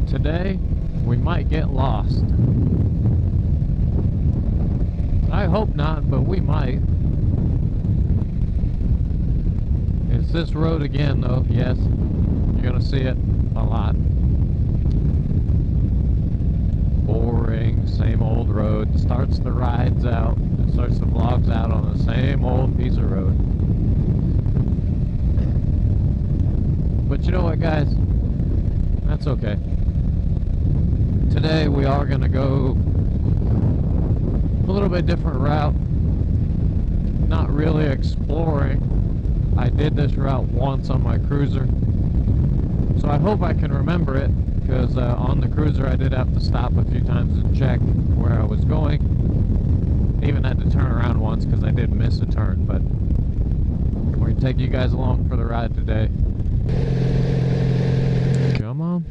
today we might get lost. I hope not, but we might. It's this road again, though. Yes, you're gonna see it a lot. Boring, same old road. Starts the rides out, starts the vlogs out on the same old piece of road. But you know what, guys? That's okay. Today we are gonna go a little bit different route. Not really exploring. I did this route once on my cruiser, so I hope I can remember it, because on the cruiser I did have to stop a few times and check where I was going. Even had to turn around once because I did miss a turn, but we're going to take you guys along for the ride today. Come on.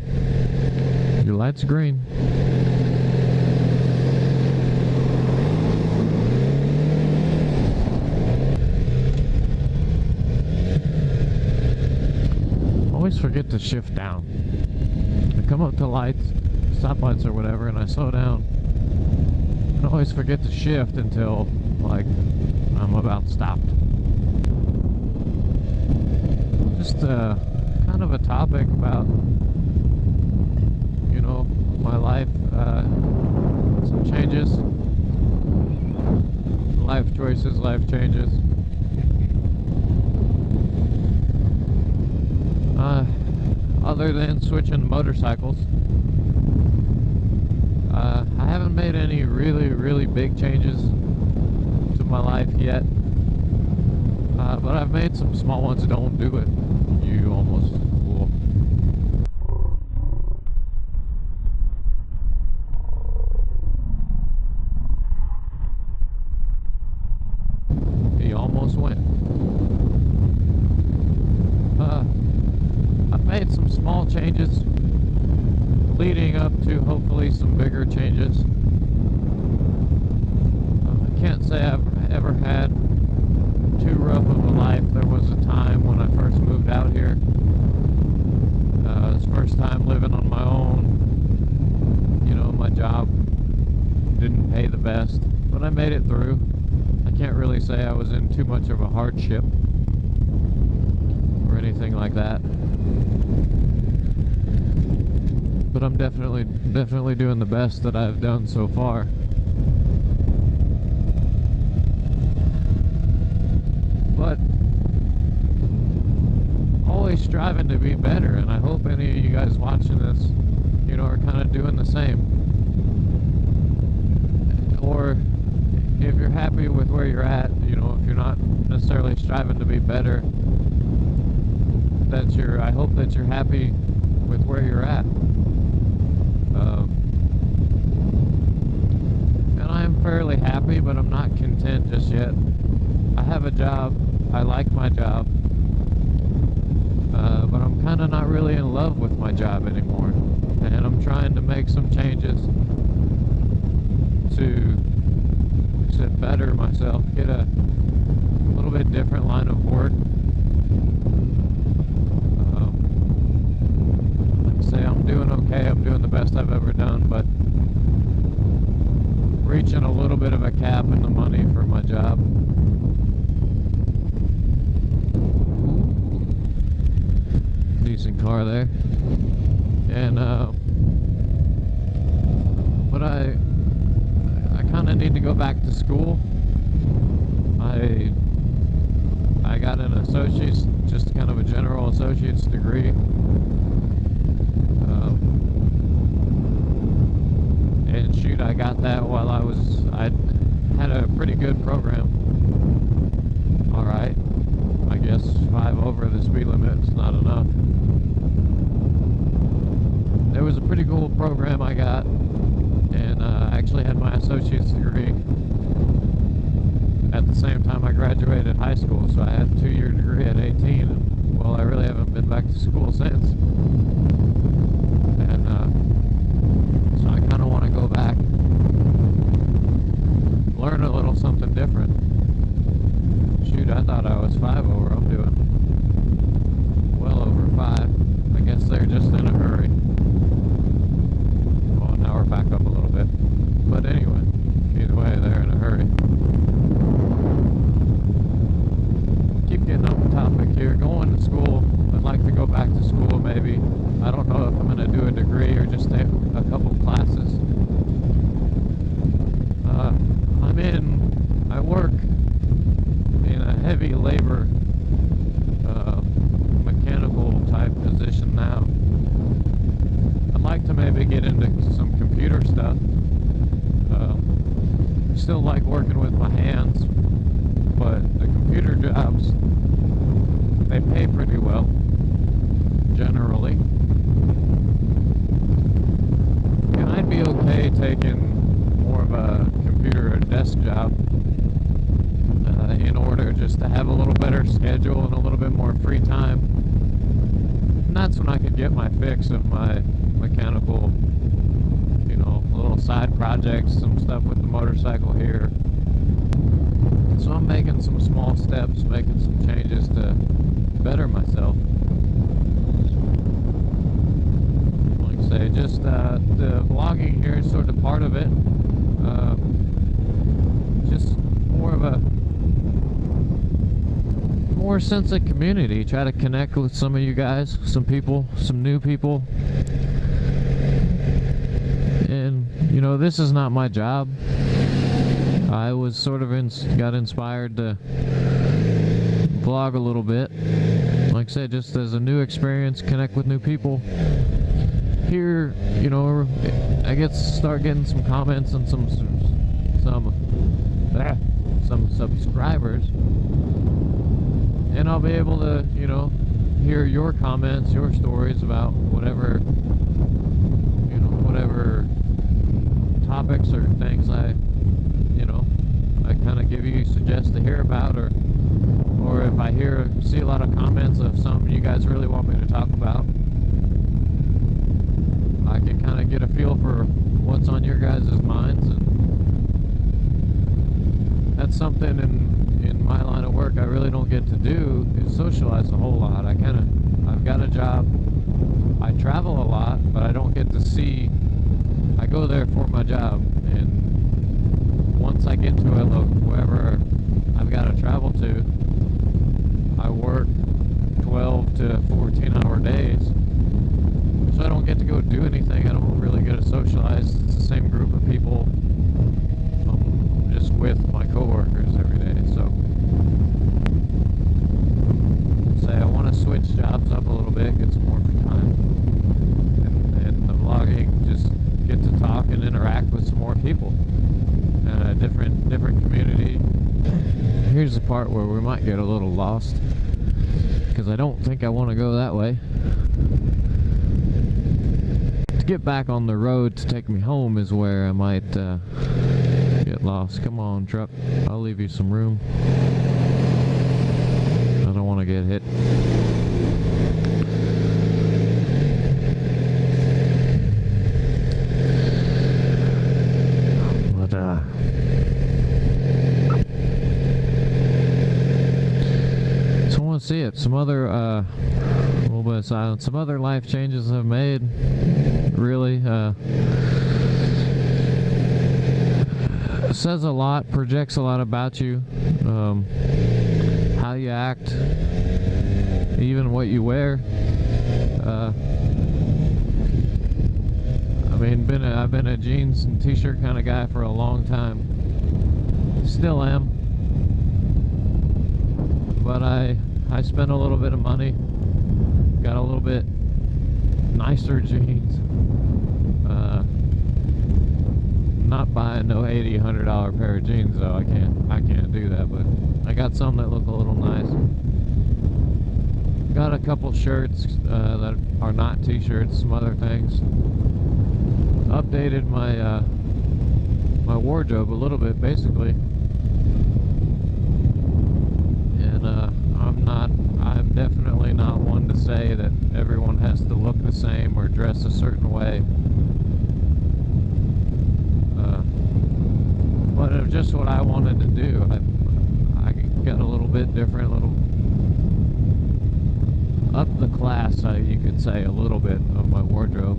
Your light's green. Always forget to shift down. I come up to lights, stoplights or whatever, and I slow down. I always forget to shift until, like, I'm about stopped. Just kind of a topic about, you know, my life, some changes, life choices, life changes. Other than switching motorcycles, I haven't made any really big changes to my life yet, but I've made some small ones. Don't do it, you almost fool. He almost went. I've made some small changes leading up to hopefully some bigger changes. I can't say I've ever had too rough of a life. There was a time when I first moved out here. It was first time living on my own. You know, my job didn't pay the best, but I made it through. I can't really say I was in too much of a hardship or anything like that. But I'm definitely doing the best that I've done so far. But always striving to be better, and I hope any of you guys watching this, you know, are kind of doing the same. Or if you're happy with where you're at, you know, if you're not necessarily striving to be better, I hope that you're happy with where you're at. And I'm fairly happy, but I'm not content just yet. I have a job. I like my job. But I'm kind of not really in love with my job anymore. And I'm trying to make some changes to better myself, get a little bit different line of work. Say I'm doing okay, I'm doing the best I've ever done, but reaching a little bit of a cap in the money for my job. Decent car there. And but I kind of need to go back to school. I got an associate's, just kind of a general associate's degree. And shoot, I got that while I had a pretty good program. Alright, I guess 5 over the speed limit is not enough. There was a pretty cool program I got, and I actually had my associate's degree at the same time I graduated high school, so I had a 2-year degree at 18, and well, I really haven't been back to school since. And so I kind of want to go back, learn a little something different. Shoot, I thought I was 5 over. I'm doing well over 5. I guess they're just in a hurry. job in order just to have a little better schedule and a little bit more free time. And that's when I could get my fix of my mechanical, you know, little side projects, some stuff with the motorcycle here. So I'm making some small steps, making some changes to better myself. Like I say, just the vlogging here is sort of part of it. Just more of a more sense of community. Try to connect with some of you guys, some people, some new people. And you know, this is not my job. I was sort of got inspired to vlog a little bit. Like I said, just as a new experience, connect with new people. Here, you know, I get to start getting some comments and some subscribers, and I'll be able to, you know, hear your comments, your stories about whatever, you know, whatever topics or things I kind of give you, suggest to hear about, or if I see a lot of comments of something you guys really want me to talk about, I can kind of get a feel for what's on your guys' minds. And that's something in my line of work I really don't get to do, is socialize a whole lot. I've got a job, I travel a lot, but I don't get to see. I go there for my job, and once I get to wherever I've got to travel to, I work 12 to 14-hour days, so I don't get to go do anything. I don't really get to socialize. It's the same group of people I'm just with my coworkers every day. So I want to switch jobs up a little bit, get some more free time, and the vlogging, just get to talk and interact with some more people. A different community. Here's the part where we might get a little lost, because I don't think I want to go that way. To get back on the road to take me home is where I might get lost. Come on, truck, I'll leave you some room. I don't want to get hit. So I want to see it. Some other, a little bit of silence. Some other life changes I've made. Really, says a lot, projects a lot about you. How you act, even what you wear. I mean, I've been a jeans and t-shirt kind of guy for a long time. Still am. But I spent a little bit of money, got a little bit nicer jeans. Not buying no $80, $100 pair of jeans though. I can't do that. But I got some that look a little nice. Got a couple shirts that are not t-shirts, some other things. Updated my my wardrobe a little bit, basically. And I'm definitely not one to say that everyone has to look the same or dress a certain way. But it was just what I wanted to do. I got a little bit different, up the class, you could say, a little bit of my wardrobe.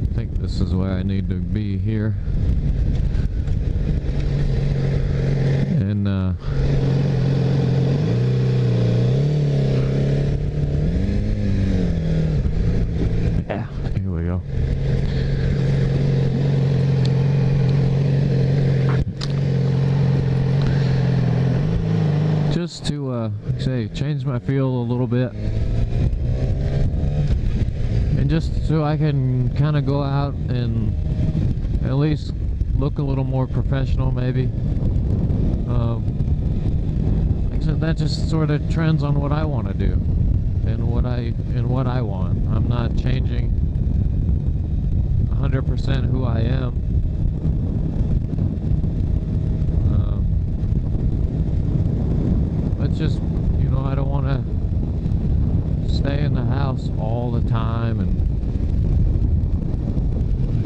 I think this is where I need to be here. And yeah, here we go. Just to say, change my feel a little bit, and just so I can kind of go out and at least look a little more professional, maybe. Like I said, that just sort of trends on what I want to do and what I want. I'm not changing 100% who I am. But just, you know, I don't want to stay in the house all the time and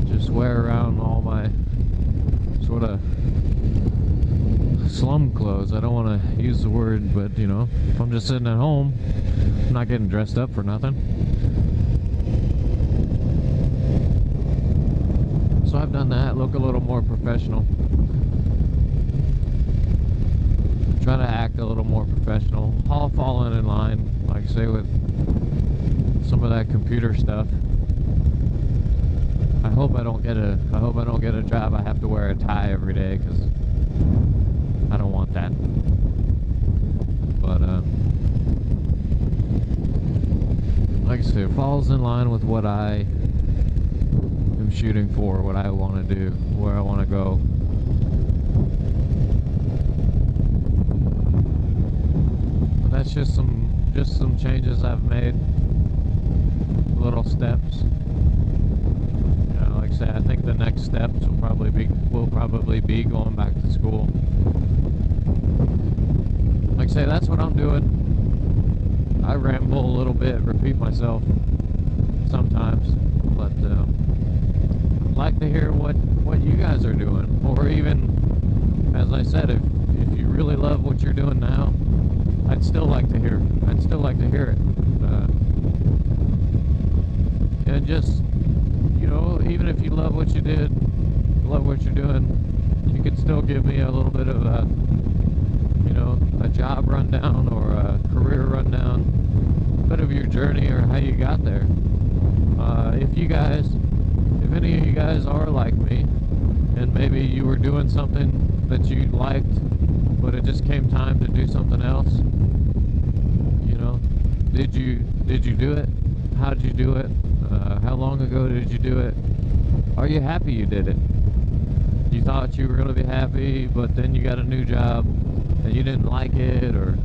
just wear around all my sort of slum clothes. I don't want to use the word, but you know, if I'm just sitting at home, I'm not getting dressed up for nothing. So I've done that, look a little more professional. Try to act a little more professional. All falling in line, like I say, with some of that computer stuff. I hope I don't get a job I have to wear a tie every day, because I don't want that. But like I say, it falls in line with what I am shooting for, what I want to do, where I want to go. But that's just some changes I've made, little steps. You know, like I say, I think the next steps will probably be going back to school. Like I say, that's what I'm doing. I ramble a little bit, repeat myself sometimes, but I'd like to hear what you guys are doing, or even, as I said, if you really love what you're doing now, I'd still like to hear it. And just, you know, even if you love what you did, love what you're doing, you can still give me a little bit of a, you know, a job rundown or a career rundown, a bit of your journey or how you got there. If any of you guys are like me, and maybe you were doing something that you liked, but it just came time to do something else, you know, did you do it? How did you do it? How long ago did you do it? Are you happy you did it? You thought you were going to be happy, but then you got a new job and you didn't like it, or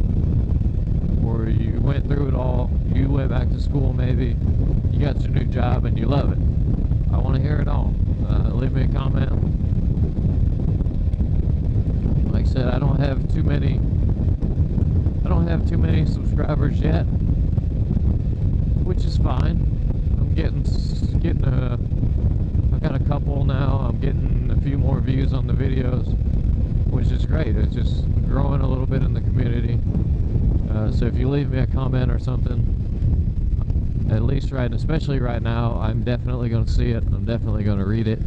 you went through it all, you went back to school maybe, you got your new job and you love it. I want to hear it all. Leave me a comment. Like I said, I don't have too many subscribers yet, which is fine. I'm getting I've got a couple now. I'm getting a few more views on the videos, which is great. It's just growing a little bit in the community. So if you leave me a comment or something, at least especially right now, I'm definitely going to see it. I'm definitely going to read it.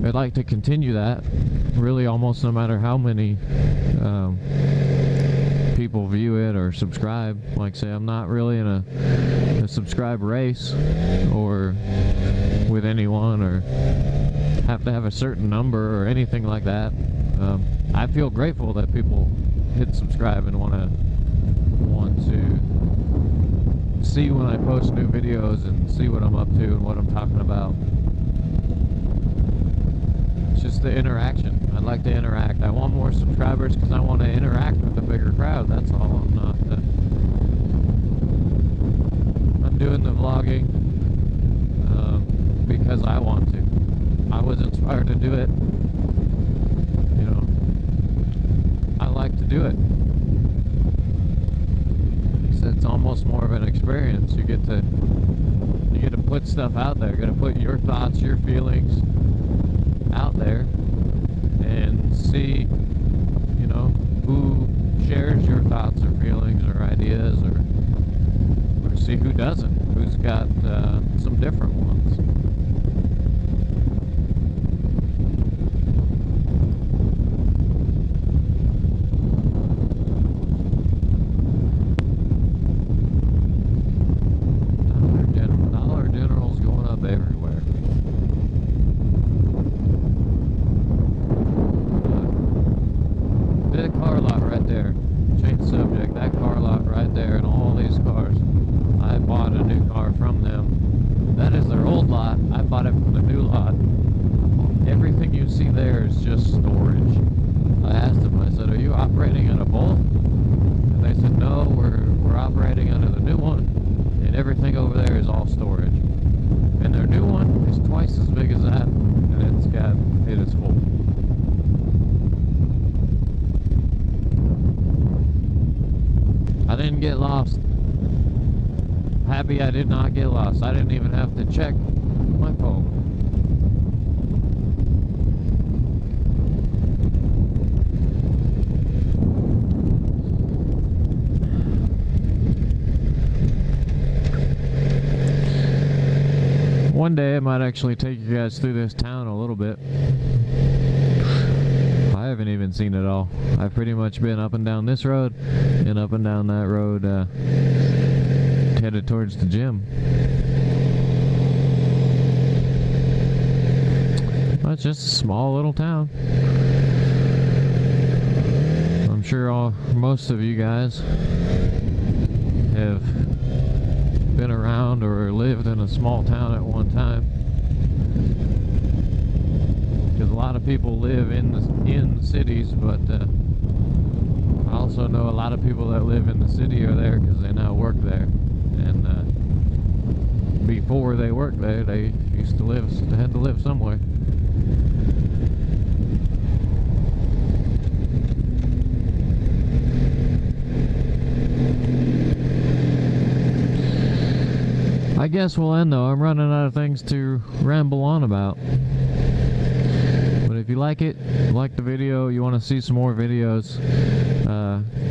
I'd like to continue that, really, almost no matter how many people view it or subscribe. Like I say, I'm not really in a subscribe race or with anyone, or have to have a certain number or anything like that. I feel grateful that people hit subscribe and want to see when I post new videos and see what I'm up to and what I'm talking about. It's just the interaction. I'd like to interact. I want more subscribers because I want to interact with a bigger crowd. That's all. I'm doing the vlogging because I want to. I was inspired to do it. You know, I like to do it. It's almost more of an experience. You get to put stuff out there. You got to put your thoughts, your feelings out there, and see, you know, who shares your thoughts or feelings or ideas, or see who doesn't, who's got some different ones. Dollar General's going up everywhere. That car lot right there, change the subject, that car lot right there and all these cars, I bought a new car from them. That is their old lot, I didn't get lost. Happy I did not get lost. I didn't even have to check my phone. One day I might actually take you guys through this town a little bit. I haven't even seen it all. I've pretty much been up and down this road and up and down that road headed towards the gym. Well, it's just a small little town. I'm sure most of you guys have been around or lived in a small town at one time, because a lot of people live in cities, but I also know a lot of people that live in the city are there because they now work there, and before they worked there they used to they had to live somewhere. I guess we'll end though. I'm running out of things to ramble on about. But if you like it, like the video, you want to see some more videos,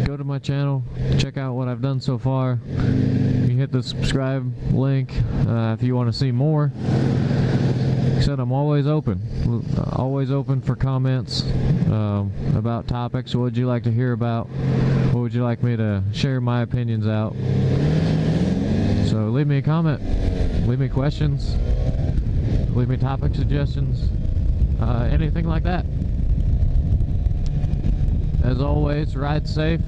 go to my channel, check out what I've done so far. You hit the subscribe link if you want to see more. Like I said, I'm always open for comments about topics. What would you like to hear about? What would you like me to share my opinions out? So leave me a comment, leave me questions, leave me topic suggestions, anything like that. As always, ride safe.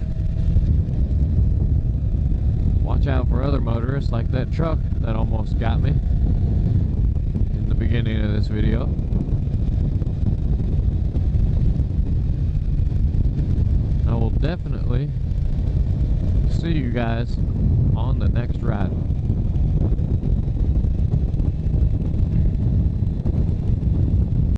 Watch out for other motorists like that truck that almost got me in the beginning of this video. I will definitely see you guys on the next